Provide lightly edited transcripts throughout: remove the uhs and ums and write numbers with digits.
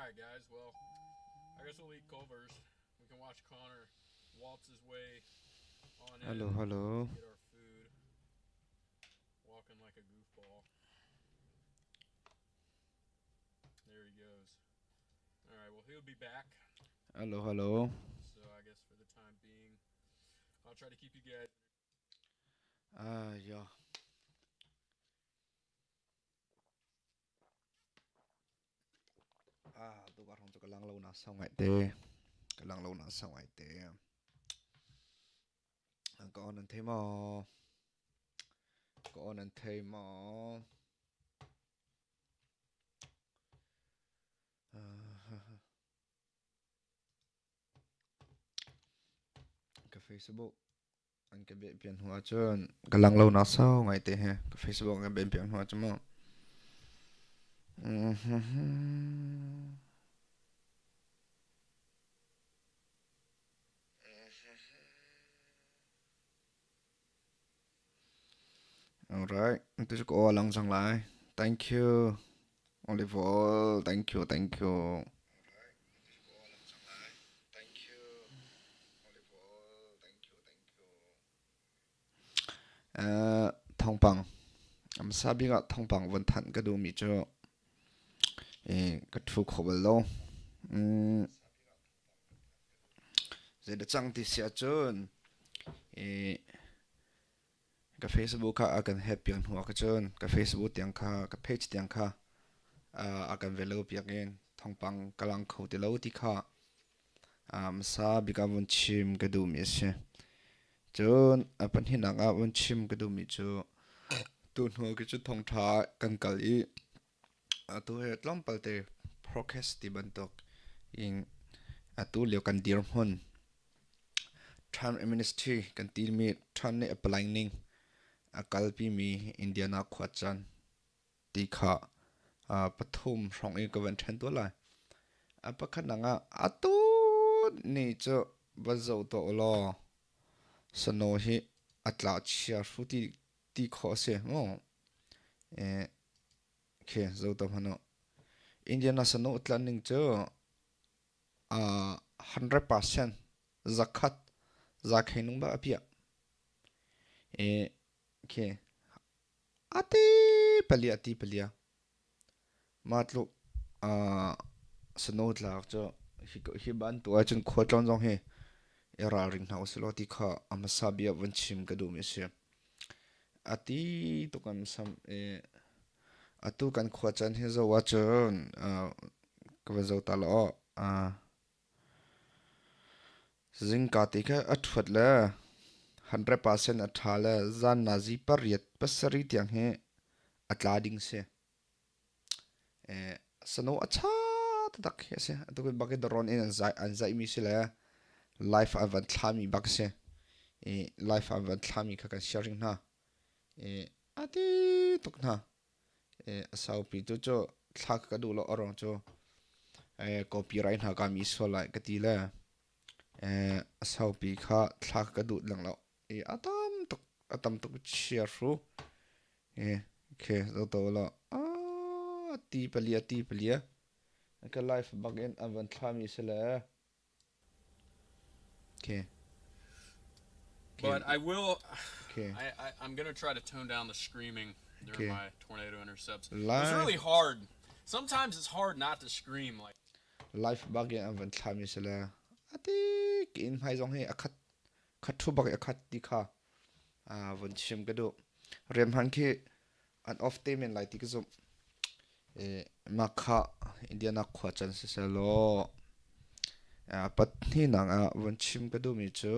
Alright, guys, well, I guess we'll eat Culver's. We can watch Connor waltz his way on in Hello, hello. to get our food, walking like a goofball. There he goes. Alright, well, he'll be back. Hello, hello. So I guess for the time being, I'll try to keep you guys. Yeah. Tôi gọi không cho cái lăng lâu nào xong ngày tê. Cái lăng lâu nào xong ngày tê. Có nên thấy mà. Có nên thấy mà. Cái Facebook. Anh cái biệt biến hóa chân. Cái lăng lâu nào sau ngày tê ha. Cái Facebook cái biệt biến hóa chân mà. Alright. Tôi sẽ có lăng sang lại. Thank you. Oliver. Thank you, thank you. Thông bằng. Sabi nga thông bằng vẫn thẳng cái đồ mi cho cái thu khổ bờ lâu giờ đã chẳng thì sẽ chơn cái Facebook ka akan happy ang hoa cái chơn cái Facebook tiếng ka cái page tiếng ka akan về lâu việc gen thông bằng cái lang khẩu thì lâu thì ka sabi ka vẫn chim cái đồ mi sẽ chơn apan hinang a vẫn chim cái đồ mi cho tuần hoa cái chút thông thả kan kali tu he tlom palte forecast ti bantok in atu leo kan dir hon tran ministry kan til mi tran ne applying ning akalpi mi indiana khwachan ti kha pathum rong e ko van than to la apakhat nanga atu ni cho bazo to lo sano hi atla chia fruti ti kho se mo e ke zo to hano indiana sano utlaning cho 100% zakat zakai nung ba apia ke ati palia matlo sano tla cho hi ban to achun khotlon jong he era ring house lo ti kha amasabia vanchim ka du me se ati to kan sam atu kan khwachan he zo wa chon ka zo ta lo zinka ti kha athwat la 100% athala zan nazi pariat pasari tiang he atlading se sano acha tak he se to ko bagay doron in anzai mi se la life avan thlami bak se life avan thlami kha kan sharing na ati tok na sau pi tu cho thak ka du lo orong cho copyright ha ka mi so la ka ti la sau pi kha thak ka du lang lo atam tok share ru ke zo to lo ti palia ka life bagen avan thlami se la ke But I will. ke I'm gonna try to tone down the screaming during ke my tornado intercepts. It was really life hard. Sometimes it's hard not to scream. Like life bagen avan thlami se la ati kin hai jong he akhat khathu bak akhat ti kha van chim ka do rem han ke an off time en lai ti ka zum makha indiana khwa chan se se lo pat ni nang van chim ka do mi chu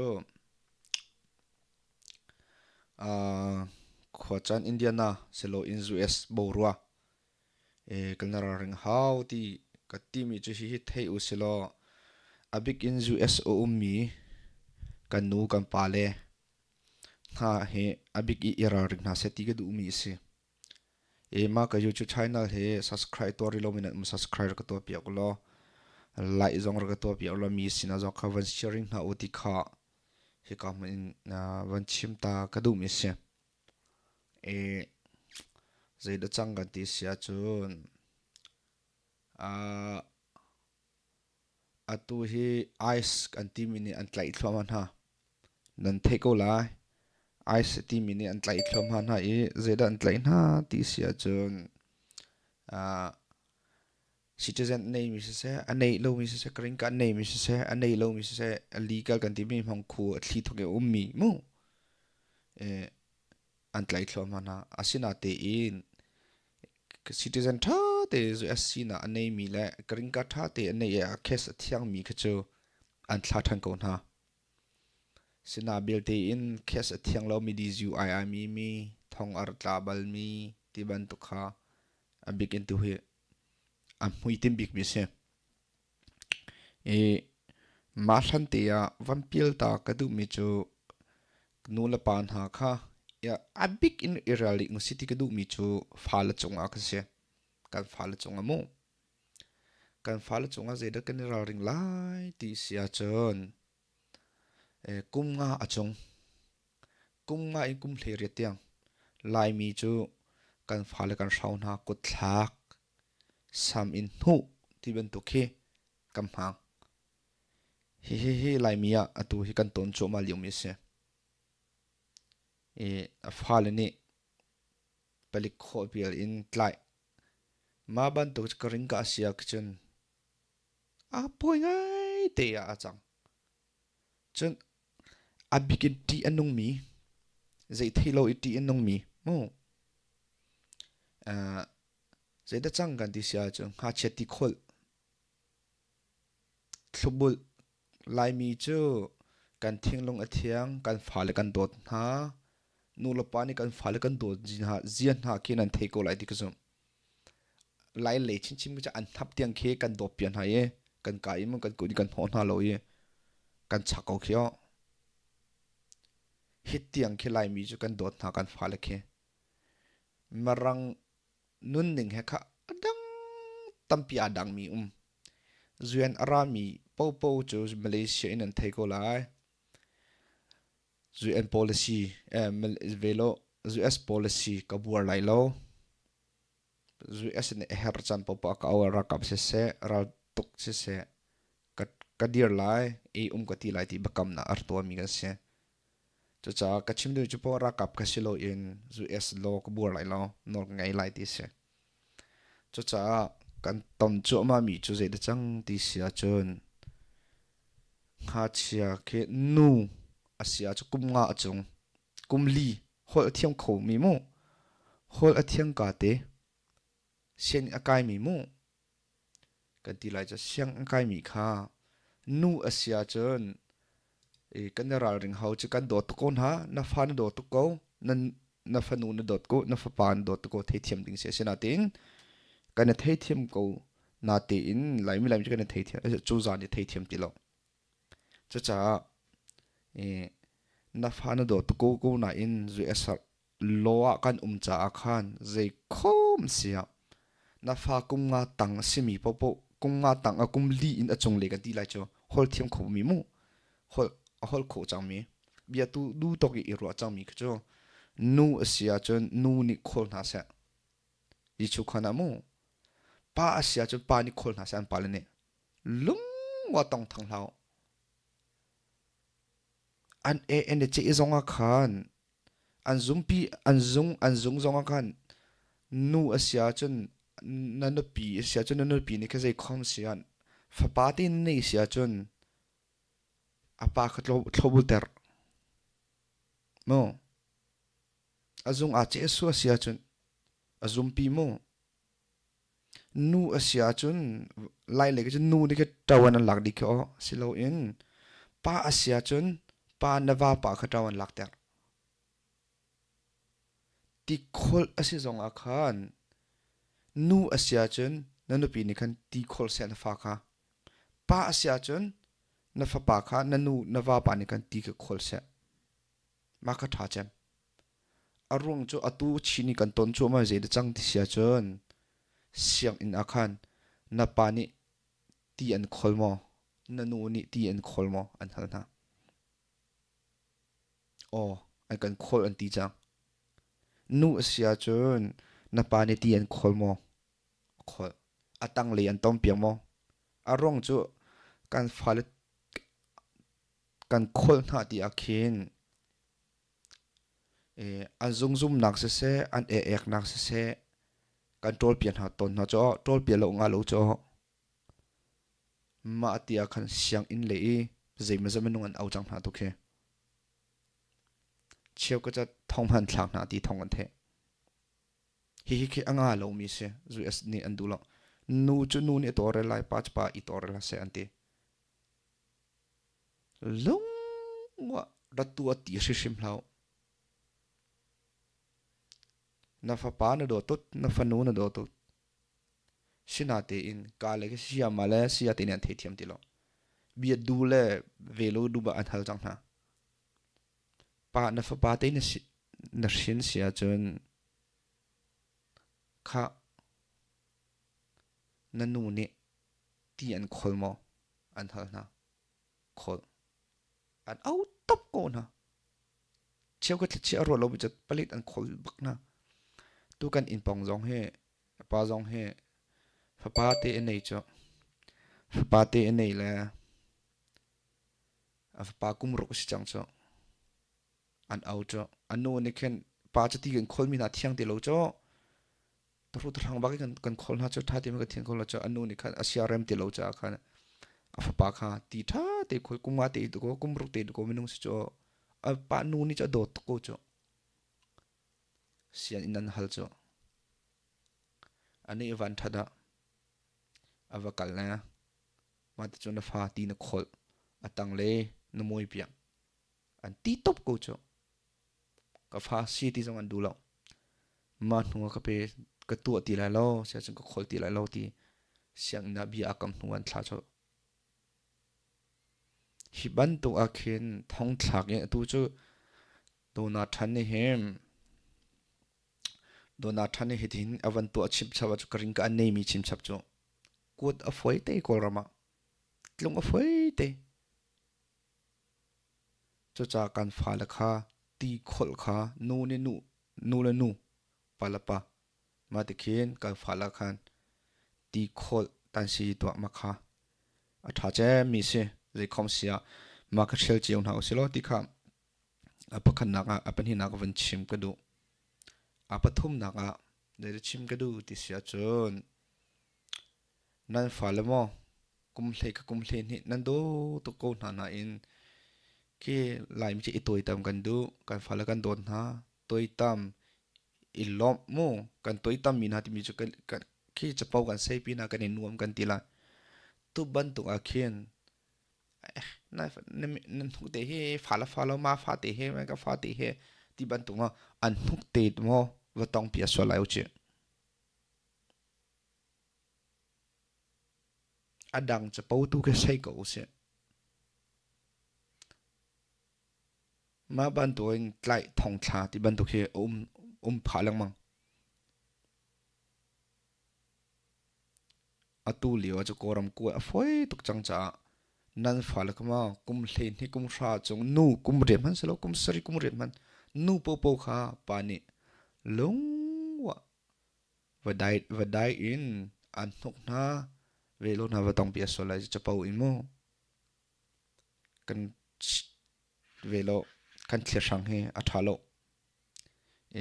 khwa chan indiana se lo in us borwa kalnara ring how ti ka ti mi chu hi thei u se lo abik in us o ummi kan nu kan pale ha he abik I era ring na se ti ka du mi se ma ka YouTube channel he subscribe to ri lo min subscribe ka to pi lo like zong ra ka to pi lo mi sina zo ka van sharing na oti kha he ka min van chim ta ka du mi se e zai da chang ga ti sia chun atu hi ice kan ti mini an tlai thlom han ha nan the ko lai ice ti mini an tlai thlom han ha e zeda an tlai na ti sia chun a citizen nei mi se anei lo mi se green card nei mi se anei lo mi se legal kan ti mi hong khu thli thoke ummi mu e an tlai thlom han ha asina te in citizen tha te zu asina anei mi le green card tha te anei a case thiang mi khachu an thla thang ko na sina bil te in case thiang lo mi dizu ai mi thong ar tla bal mi ti ban tu kha a begin to he am hui tim big mi se e ma than te ya vampil ta ka du mi chu nu la pan ha kha ya a big in irali ng city ka du mi chu fa la chunga ka se kan fa la chunga mo kan fa la chunga ze da kan ra ring lai ti sia chon e kum nga achung kum nga in kum hle re tiang lai mi chu kan fa la kan shaun ha ko thlak sam in hu ti ben to khe kam hang hi lai mi ya atu hi kan ton cho ma liu mi se e a fa la ni palik kho bial in tlai ma ban to ka ring ka sia kchen a poi ngai te ya achang chen a bikin ti anung mi zai thailo iti anung mi mo a zai da chang gan ti sia chung ha cheti khol thlubul lai mi chu kan thinglong athiang kan phale kan dot ha nu la pani kan phale kan dot jin ha zian ha kin an thei ko lai ti ka zum lai le chin chim cha an thap tiang khe kan dop pian ha ye kan kai mo kan ku ni kan hon ha lo ye kan chako khio hit tiang khe lai mi chu kan dot ha kan phale khe marang nun ning he kha adang tampi adang mi zuan arami po chu Malaysia in an thei ko lai zuan policy velo US policy ka buar lai lo US ne her chan pa ka awara kap se ra tuk se ka dir lai e ka ti lai ti bakam na ar to mi ga se cho cha ka chim du chu po ra kap ka silo in US law ka buar lai lo nor ngai lai ti se cho cha kan tom chu ma mi chu ze de chang ti sia chun ha chia ke nu asia chu kum nga achung kum li hol athiam kho mi mo hol athiang ka te sen akai mi mo kan ti lai cha siang akai mi kha nu asia chun e kan ral ring hau chu kan dot ko na na fa na dot ko na fa nu na dot ko na fa pan dot ko thei thiam ding se sena tin kan thei thiam ko na te in lai mi chu kan thei thiam chu za ni thei thiam ti lo cha cha e na fa na dot ko na in zu esa loa kan cha khan zai khom sia na fa kum nga tang simi popo kum nga tang a kum li in achong le kan ti lai cho hol thiam kho mi mu hol kho chang mi bia tu du to ki ro chang mi cho nu asia chon nu ni khol na sa i chu khana mu pa asia chon pa ni khol na sa an pa le ne lung wa tong thang lao an en che zonga khan an zumpi an zung zonga khan nu asia chon nanu pi asia chon nanu pi ni ka zai khom sian fa pa tin nei sia chon apa khatlo thlobul ter mo azung a che su asia chun azum pi mo nu asia chun lai le ke nu ni ke tawan an lak di kho silo in pa asia chun pa nawa pa khatawan lak ter ti khol asi zong a khan nu asia chun nanu pi ni khan ti khol sen fa kha pa asia chun na fa pa kha nanu nawa pa ni kan ti ka khol se ma kha tha chem arung chu atu chini kan ton chu ma je de chang ti sia chon siang in akhan na pa ni ti an khol mo nanu ni ti an khol mo an hal na o an kan khol an ti chang nu sia chon na pa ni ti an khol mo khol atang le an tom piang mo arung chu kan falet kan khol na ti akhin an zum nak se an ek nak se kan tol pian ha ton na cho tol pia lo nga lo cho ma tia khan siang in le e zeima zamanung an au chang na to khe chiao ka cha thong han thlak na ti thong an the hi khi anga lo mi se zu es ni an du lo nu chu nu ni tore lai pa pa I tore la se ante long wa ratua ti shim lau na fa pa na do tot na fa nu na do tot sinate in ka le sia mala sia te nan the thiam ti lo bia du le velo du ba an hal chang na pa na fa pa te na shin sia chun kha na nu ni ti an khol mo an hal na khol an au top ko na chiao ka chi aro lo bi chat palit an khol bak na tu kan in pong jong he pa jong he fa pa te nei cho fa pa te nei la fa pa kum ro si chang cho an au cho an no ni khen pa cha ti kan khol mi na thiang te lo cho tru thang ba kan khol na cho tha ti ma ka thiang khol cho an no ni khan asia rem te lo cha khan a fa pa kha ti tha te khoi kum ma te ko kum ro te ko minung si cho a pa nu ni cha dot ko cho sian inan hal cho ani van thada avakal na ma ta chona fa ti na khol atang le na moi pia an ti top ko cho ka fa si ti jong an du lo ma nu ka pe ka tu ti la lo sia chung ka khol ti la lo ti siang na bi akam nu an thla cho hi ban tu akhin thong thlak ye tu chu do na than ne hem do na than ne hitin avan tu achip chawa chu karing ka nei mi chim chap cho kut a foi te kol rama tlung a foi te cho cha kan fa la kha ti khol kha nu ne nu la nu palapa ma te khin kan fa la khan ti khol tan si to ma kha a tha che mi se ze khom sia ma ka thel chiu na osilo ti kha a pakhan na ka apan hi na ka van chim ka du a pathum na ka de chim ka du ti sia chon nan fa la mo kum hle ni nan do to ko na in ke lai mi chi itoi tam kan du kan fa la kan don ha toi tam ilom mo kan toi tam min ha ti mi chu kan ki chapau kan sei pi na kan nuam kan tila tu ban tu a khen na nan hu te he fa la ma fa te he ma ka fa te he ti ban tu ma an huk te mo wa tong pi so lai uche adang chapau tu ke sei ko se ma ban tu in tlai thong thla ti ban tu ke pha lang mang atu liwa chu koram ku a foi tuk chang cha nan fa la kama kum hlen hi kum sha chung nu kum re man selo kum sari kum re man nu po kha pani long wa vadai in an thuk na ve lo na wa tong pi so lai cha pau in mo kan ve lo kan thlir sang he a thalo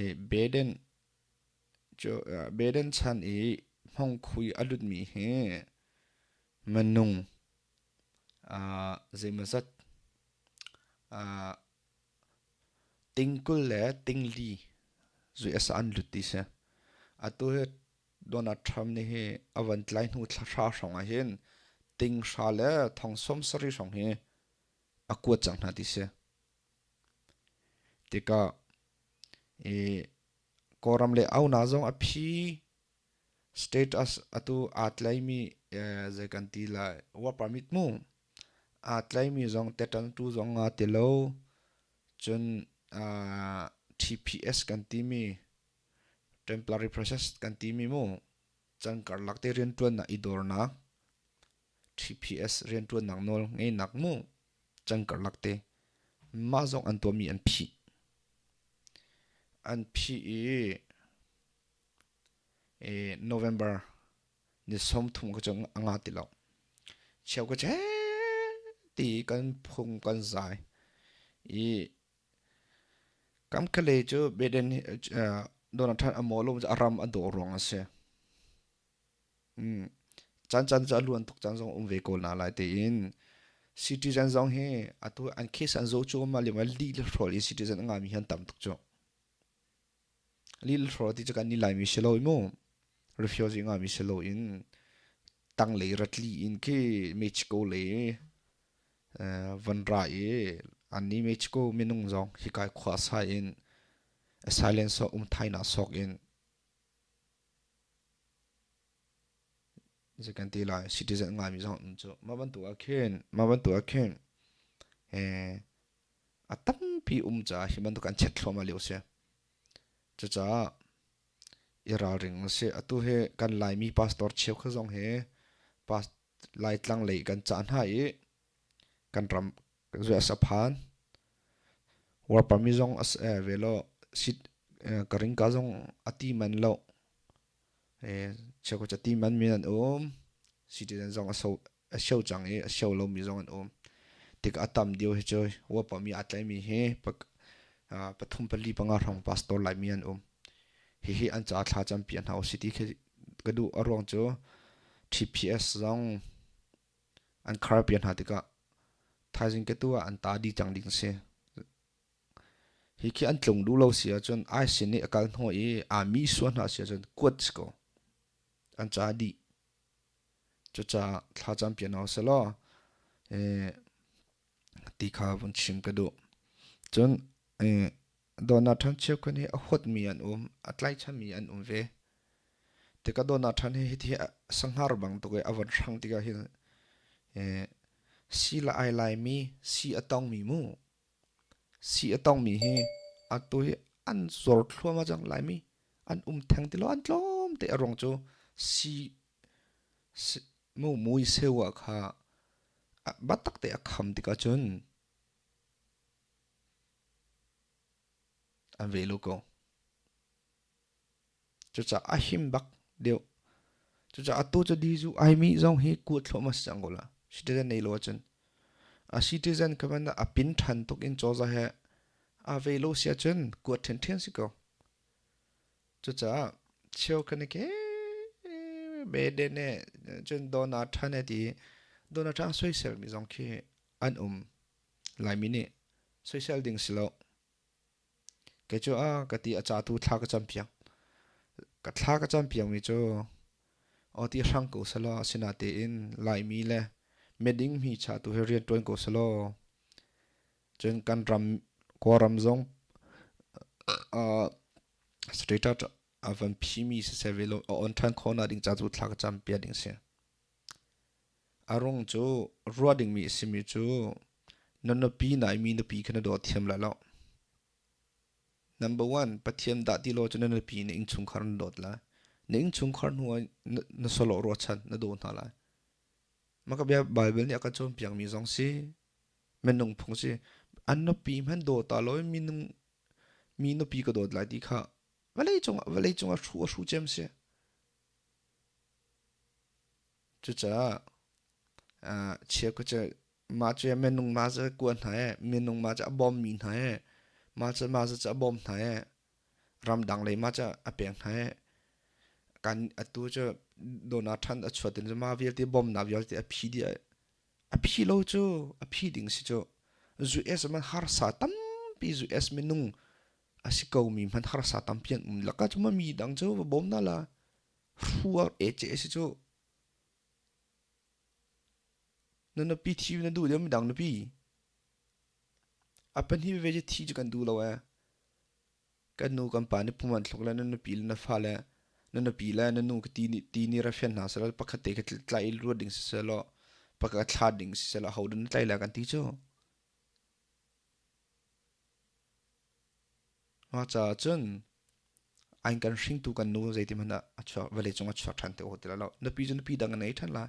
e beden chan e hong khui alut mi he manung zemazat tingkul le tingli zu esa an luti se atu he Donald Trump ni he avan tlai nu thla sha song a hin ting sha le thong som sari song he akwa chang na ti se tika e koram le au na zong a phi status atu atlai mi ze kan ti la wa permit mu atlai mi zong tetan tu zong a te lo chun TPS kan ti mi temporary process kan ti mi mu chan kar lakte rian tuan na idor na TPS rian tuan nang nol ngei nak mu chan kar lakte ma zong an to mi an phi November ni som thum ko chang anga ti lo cheu ko che tí kan phung kan dài ý cam cái lệ cho Biden Donald Trump amol lom aram ado rong ase chan chan cha luan tuk chan zong về kol na lai te in citizen zong he atu an case an zo chu ma le ma li le rol in citizen nga mi han tam tuk cho li le rol ti cha kan ni lai mi shelo mo refusing nga mi shelo in tang le rat li in ke Mexico le van ra e an ni Mexico minung zong hi kai khwa sa in silence so thai na sok inจะกันตีลาย citizen งานมีสองจุดมาบรรทุกเอออะตั้มปีจ่าที่บรรทุกกันเช็ดลงมาเลี้ยวเสียจะอีราริงเสียอะตัวเฮกันลายมีพาสปอร์ตเชียวเขาส่งเฮพาสลายตั้งเลยกันจานให้กันรำจะสะพานว่าปามีส่งเวลาสิกริงกาส่งอติมันโลเชื่อว่าจะตีมันมีอันcitizen จงเช่าจังเช่าเรามีจงอันติกอัตมเดียวให้ช่วยว่าพอมีอัตไลมีเฮปฐุมปลีปังอารงพาสตอร์ไลมีอันเฮอันจะอัตลาจำเปลี่ยนเอาสิที่ก็ดูอารมณ์จ้ TPS จงอันคาร์เปลี่ยนหาติกะท้ายจริงก็ตัวอันตาดีจังดิ่งเสียอันตรงดูเราเสียจนไอสินี่อาการหัวอามีส่วนหาเสียจนกวดสกอันจะดีจะท้าจำเปลี่ยนเอาเสียละตีขาบนชิมกระดูจนโดนนัททันเชื่อคนนี้อดมีอันอัตไลชันมีอันเวแต่ก็โดนนัททันให้ที่สังหารบังตัวอวันรังที่ก็เห็นสีละไอไลมีสีอตองมีมูสีอตองมีเฮอันตัวอันสอดทัวมาจังไลมีอันแทงติโลอันล้มแต่อารมณ์โจสีมูยเซวะค่ะบัดตักแต่คำติกาจนอันเวลูโกจะอาหิมบักเดียวจะอัตัวจะดีจูไอมีจงให้กูดลมาสังกุละสิเดนในโลจันสิเดนก็มันอปินทันตุกินโจจะให้เวลูเสียจันกูดเทนสิโกจะเชี่ยวกันนี่แกเบเดนเนี่ยจนโดนอัฐานเนี่ยดีโดนอัฐานสวยเซลมีจงคีอันไลมินี่สวยเซลดิ่งสิโลแกจูกติอาจารย์ตูทากจำเพียงกัทากจำเพียงมีจูที่รังกูสโลสินาเตอินไลมีเลยเมดิ้งมีชาตูเฮเรียนตัวกูสโลจนกันรำกวารำจงสตรีทอาวันพิมีเซเวโลอันทันคนอดิ่งจัดวุฒิลักจำเปียดิ่งเสียอารมณ์จูรัวดิ่งมีสิมีจูนั่นปีไหนมีนปีขนาดเทียมแล้ว number one ปะเทียมดัดที่โลจนนั่นปีนี่อิงชุงคาร์นโดดละนี่อิงชุงคาร์นหัวนสโลรัวชันนโดนอะไรมันก็แบบไบเบิลเนี่ยก็จมเปียงมีสองสิมันนุ่งพงสิอันนปีมันโดดตลอดมีนปีก็โดดหลายดีค่ะวันเลยจงชูเจมส์จะเชื่อก็จะมาจะมันนุ่งมาจะกวนหายมันนุ่งมาจะบอมมีหายมาจะบอมหายรำดังเลยมาจะเปลี่ยนหายการตัวจะโดนทันชดจะมาเวลที่บอมนาเวลที่พี่เราจูพี่ดิ่งสิจูจูเอสมันหาสาตั้มปีจูเอสมันนุ่งสิเกามีมันหาสาตั้มเพียงแล้วก็จะมามีดังจูบอมนั่นละรัวเจสิจูนั่นปีที่นั่นดูเดี๋ยวมันดังนะพี่เป็นที่เวจที่จะกันดูแล้วกันนูกันป่านนี่พวกมันหลงแล้วนั่นปีนั่นฟ้าแล้วนั่นปีแล้วนั่นนูก็ตีนี่รัฟเฟนหาสแล้วปักเตะกันไล่รัวดิ่งสิสแล้วปักชาดิ่งสิสแล้วเขาดันไล่แล้วกันที่เจ้าว่าจะจนอันกันชิงตูกันนูใจที่มันอ่ะชัวเวลาจงชัวทันเตอโหดแล้วนั่นปีดังกันไหนทันละ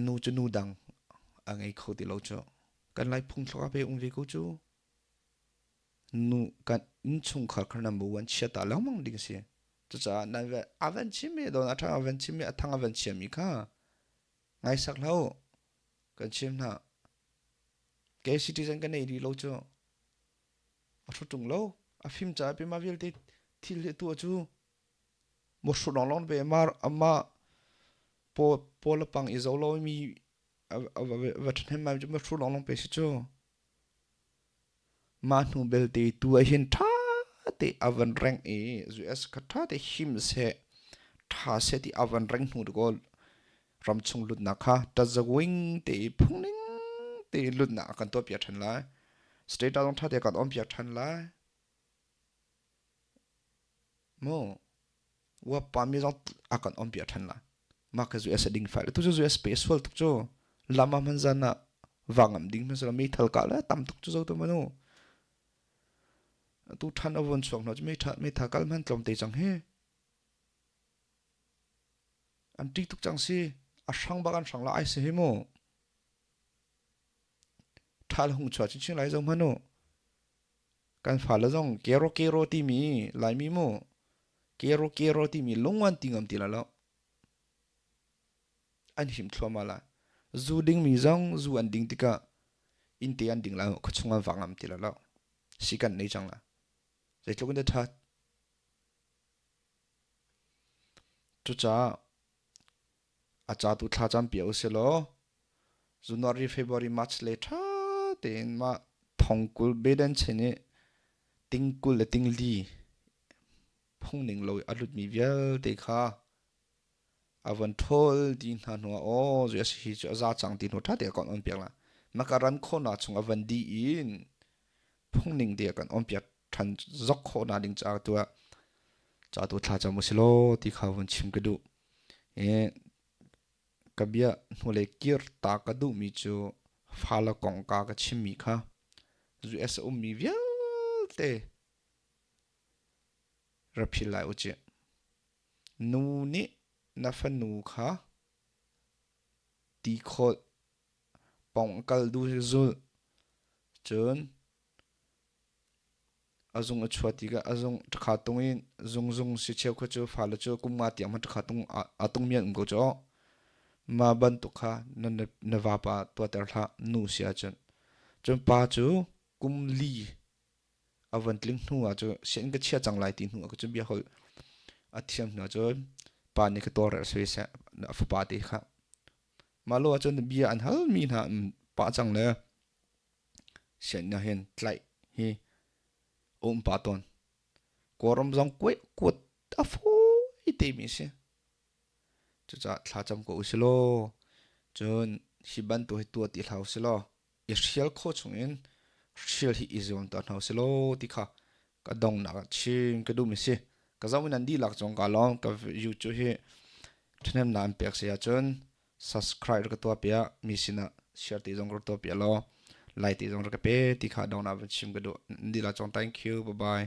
นูจะนูดังอันไอ้เขาที่เราจะกันไล่พุ่งทะเลไปวิกูจูนูกันอินชุงขาร์นัมบูวันเชียตาแล้วมั่งดิ่งสิจะนั่นเวอเวนชิมีโดนอัฐอเวนชิมีอัฐังอเวนชิมีค่ะ ngay sắc lâu cần chim na cái citizen cái này đi lâu chưa à số trùng lâu à phim trái bên mà việc thì lệ tua chú một số đồng lòng về mà po là bằng izolo lo mi và thân hem mà một số đồng lòng về chứ mà nu bel te tua hin tha te avan rank e us ka tha te him se tha se ti avan rank nu gol ram chung lut na kha ta zawing te phungning te lut na kan to pia than la state along tha te kan om pia than la mo wa pa mi jong akan om pia than la ma ka us ding fa tu us space wal tuk cho lama man jana wangam ding man sala mi thal ka la tam tuk cho to mano tu than avon chuang no me tha kal man tlom te chang he an ti tuk chang si a sang bagan sang la ai se he mo thal hung chwa chi ching lai jong mano kan fa la jong kero ti mi lai mi mo kero ti mi longwan tingam ti la lo an him thloma la zu ding mi jong zu an ding tika in te an ding la ko chunga wangam ti la lo sikan nei chang la zai tlokun de tha chu cha acha tu tha cham piau se lo January February March le tha ten ma thongkul bedan chene tingkul le tingli phungning lo alut mi vial te kha avan thol din na no o je hi za chang tin no tha te kon on piak la makaran kho na chung avan di in phungning de kan on piak than zok kho na ding cha tu tha cha musilo ti kha won chim ka du e kabia nole kir ta ka du mi chu phala kong ka ka chim mi kha zu es mi vial te rapilai uche nu ni na fa nu kha ti kho pong kal du zul chun azung achwati ga azung takha tungin zung si cheu kho chu phala chu kumma tiam ha takha tung atung mian go cho ma ban tu kha na va pa to tar tha nu sia chun pa chu kum li avan tling nu a chu sen ga chia chang lai ti nu ko chu bia hol athiam na chu pa ni ka tor se se na fa pa ti kha malo chu bia an hal mi na pa chang le sen na hen tlai hi pa ton korom jong kwe kut a fu ite mi se chu cha thla cham ko usilo chun hiban tu ti hlau silo israel kho chungin shil hi izon ta hau silo ti kha ka dong na chim ka du mi se ka zawin an di lak chong ka long ka yu chu hi thnem nan pek se ya chun subscribe ka to pia mi sina share ti jong to pia lo like ti jong ka pe ti kha dong na chim ka du di la chong thank you bye bye